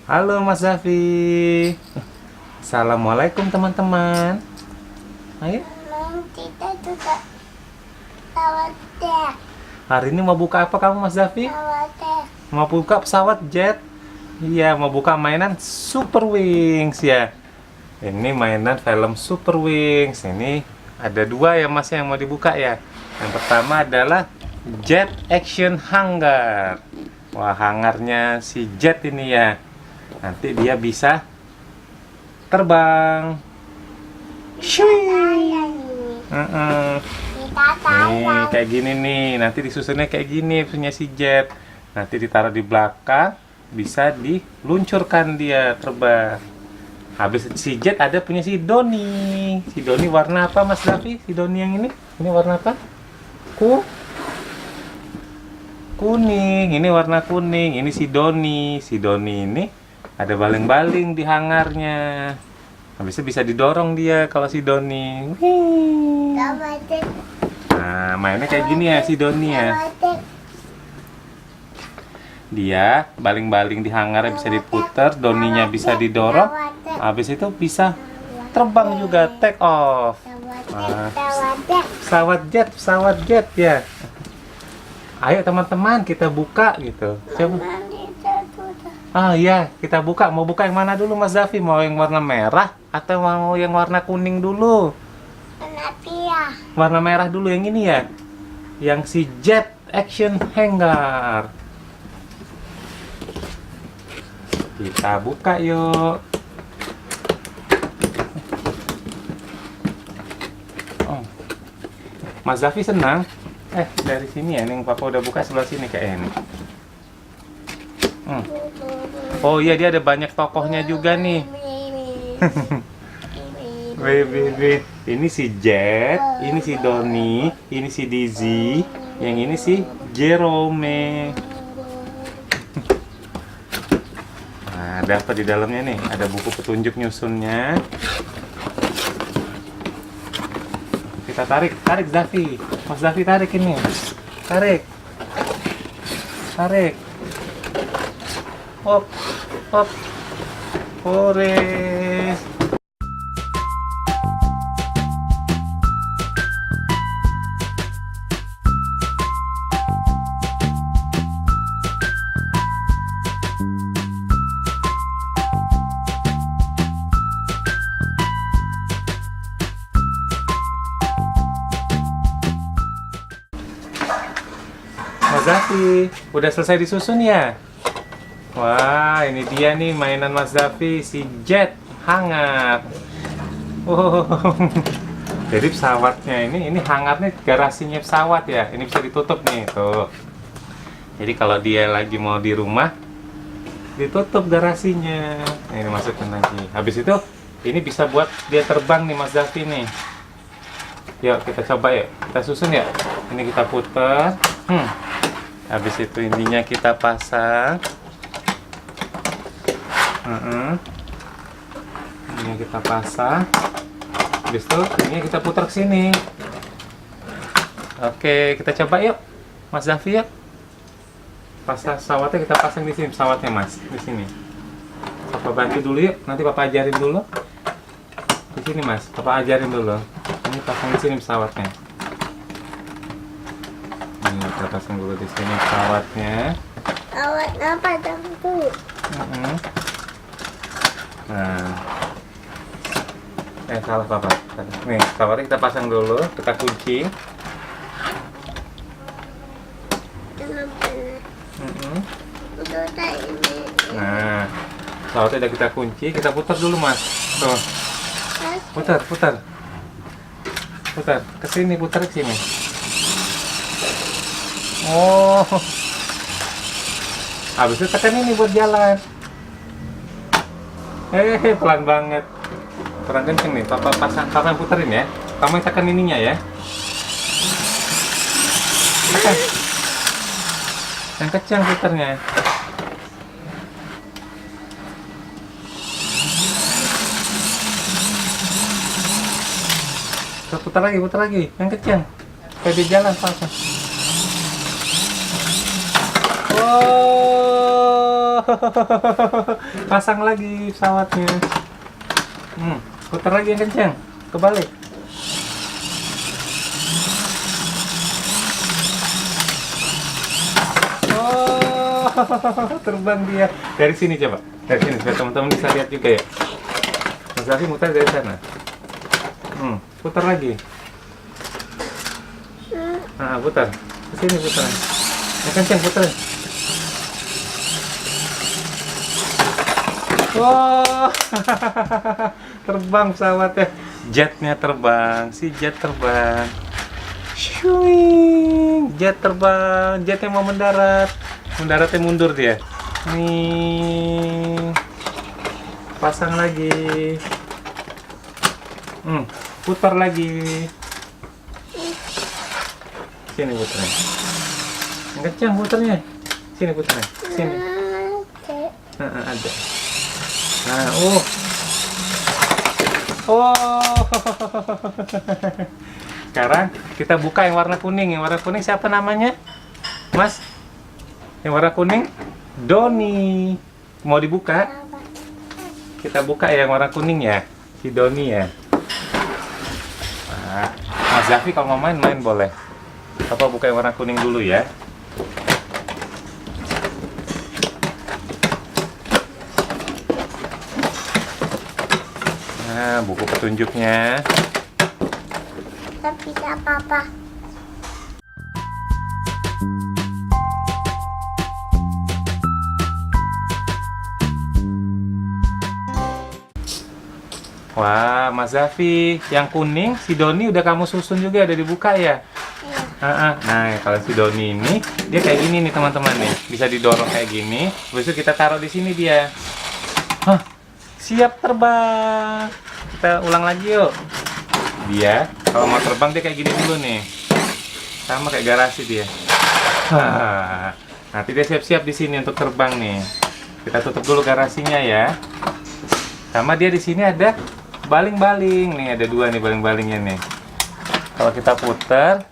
Halo Mas Zafi. Assalamualaikum teman-teman. Ayo. Kita juga pesawat jet. Hari ini mau buka apa kamu Mas Zafi? Pesawat jet. Mau buka pesawat jet? Iya, mau buka mainan Super Wings ya. Ini mainan film Super Wings. Ini ada dua ya Mas yang mau dibuka ya. Yang pertama adalah Jet Action Hangar. Wah, hangarnya si Jet ini ya. Nanti dia bisa terbang. Shwing. Kita Nih, sayang. kayak gini nih. Nanti disusunnya kayak gini punya si Jet. Nanti ditaruh di belakang, bisa diluncurkan dia terbang. Habis si Jet ada punya si Doni. Si Doni warna apa Mas Davi? Si Doni yang ini? Ini warna apa? Kuning. Ini warna kuning. Ini si Doni. Si Doni ini ada baling-baling di hangarnya. Habisnya bisa didorong dia kalau si Doni. Wih. Pesawat jet. Nah, mainnya kayak gini ya si Doni ya. Pesawat jet. Dia baling-baling di hangarnya bisa diputar, Doninya bisa didorong. Habis itu bisa terbang juga, take off. Pesawat jet ya. Ayo teman-teman kita buka gitu. Coba. Ah iya, kita buka. Mau buka yang mana dulu Mas Zafi? Mau yang warna merah atau mau yang warna kuning dulu? Warna merah dulu yang ini ya. Yang si Jet Action Hangar. Kita buka yuk. Oh. Mas Zafi senang? Dari sini ya, nih Papa udah buka sebelah sini kayaknya nih. Oh iya, dia ada banyak tokohnya juga nih. Wait. Ini si Jet, ini si Doni, ini si Dizzy, yang ini si Jerome. Nah, ada apa di dalamnya nih? Ada buku petunjuk nyusunnya. Kita tarik Zafi. Mas Zafi tarik ini. Tarik. Hop. Hore. Mas Zafi, udah selesai disusun ya? Wah, ini dia nih mainan Mas Zafi, si Jet hangar. Wow. Jadi pesawatnya ini hangarnya garasinya pesawat ya. Ini bisa ditutup nih, tuh. Jadi kalau dia lagi mau di rumah, ditutup garasinya. Nah, ini masukin lagi. Habis itu, ini bisa buat dia terbang nih Mas Zafi nih. Yuk, kita coba ya. Kita susun ya. Ini kita putar. Habis itu ininya kita pasang. Ini kita pasang. Habis itu ini kita putar ke sini. Oke, kita coba yuk. Mas Zafi yuk. Pesawatnya kita pasang di sini, pesawatnya Mas, di sini. Papa bantu dulu yuk. Nanti Papa ajarin dulu. Di sini Mas, Papa ajarin dulu. Ini pasang di sini pesawatnya. Ini kita pasang dulu di sini pesawatnya. Pesawat apa tentu? Nah, salah Papa. Nih, pesawatnya kita pasang dulu, kita kunci. Nah, pesawatnya udah kita kunci, kita putar dulu Mas. Tuh, putar. Ke sini, putar ke sini. Oh, habis itu tekan ini buat jalan. Pelan banget. Kurang kenceng nih. Papa yang puterin ya. Kamu yang tekan ininya ya. Tekan. Yang kencang puternya. Putar lagi. Yang kencang. Supaya dia jalan pasang. Oh. Oh, pasang lagi pesawatnya. Putar lagi yang kencang, kebalik. Oh, terbang dia. Dari sini coba. Dari sini supaya teman-teman bisa lihat juga ya. Mas Zafi muter dari sana. Putar lagi. Nah, putar. Ke sini putar. Yang kencang putar. Wow, terbang pesawatnya. Jetnya terbang. Si jet terbang. Shwing, jet terbang. Jetnya mau mendarat. Mendaratnya mundur dia. Nih. Pasang lagi. Putar lagi. Sini putarnya. Yang kencang putarnya. Sini putarnya. Sini. Ada. Nah, oh. Sekarang kita buka yang warna kuning. Yang warna kuning siapa namanya? Mas? Yang warna kuning? Doni. Mau dibuka? Kita buka yang warna kuning ya. Si Doni ya. Nah, Mas Zafi kalau mau main boleh. Papa buka yang warna kuning dulu ya. Nah, buku petunjuknya. Tapi tidak apa-apa. Wah, Mas Zafi, yang kuning si Doni udah kamu susun juga, udah dibuka ya? Iya. Nah, kalau si Doni ini dia kayak gini nih teman-teman nih, bisa didorong kayak gini. Habis itu kita taruh di sini dia. Hah, siap terbang. Kita ulang lagi yuk. Dia kalau mau terbang dia kayak gini dulu nih, sama kayak garasi dia. Nanti dia siap-siap di sini untuk terbang nih. Kita tutup dulu garasinya ya. Sama dia di sini ada baling-baling nih, ada dua nih baling-balingnya nih. Kalau kita putar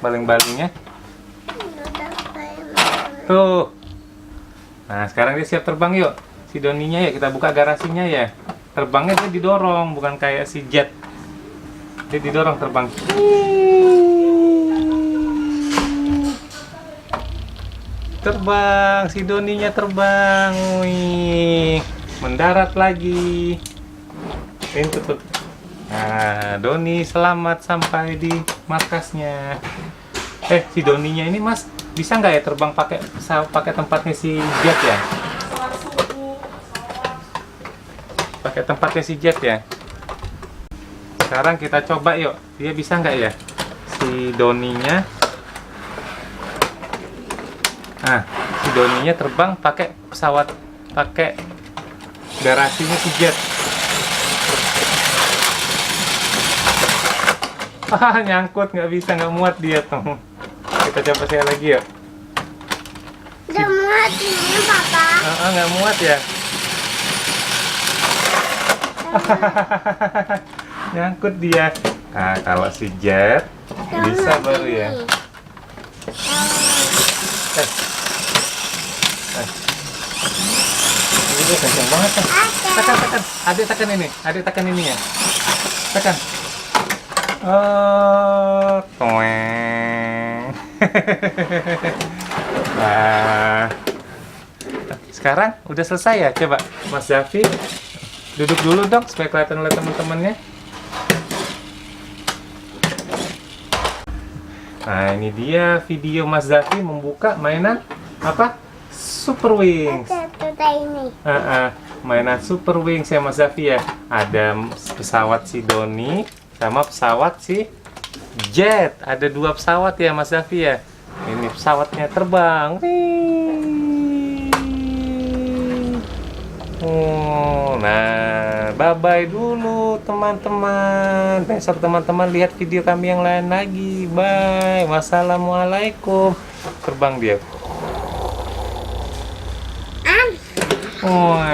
baling-balingnya tuh. Nah, sekarang dia siap terbang yuk. Si Doninya ya, kita buka garasinya ya. Terbangnya dia didorong, bukan kayak si jet. Dia didorong terbang. Terbang, si Doninya terbang. Wih, mendarat lagi. Ini tutup. Nah, Doni selamat sampai di markasnya. Si Doninya ini Mas, bisa nggak ya terbang pakai tempatnya si jet ya? Pakai tempatnya si jet ya. Sekarang kita coba yuk, dia bisa nggak ya si Doninya? Nah, si Doninya terbang pakai pesawat, pakai garasinya si jet. Nyangkut, nggak bisa, nggak muat dia tuh. Kita coba sekali lagi yuk. Udah muat ini, Papa. Nggak muat ya. Nyangkut dia. Nah, kalau si jet bisa baru ya. Ini kencang banget kan. Tekan. Adik tekan ini ya. Tekan. Oh, toeng. Nah, sekarang udah selesai ya. Coba Mas Zafi duduk dulu dong supaya kelihatan oleh teman-temannya. Nah, ini dia video Mas Zafi membuka mainan apa? Super Wings. Ini. Mainan Super Wings ya Mas Zafi ya. Ada pesawat si Doni sama pesawat si jet. Ada dua pesawat ya Mas Zafi ya. Ini pesawatnya terbang. Nah, bye-bye dulu teman-teman. Besok teman-teman lihat video kami yang lain lagi. Bye. Wassalamualaikum. Terbang dia. Wah.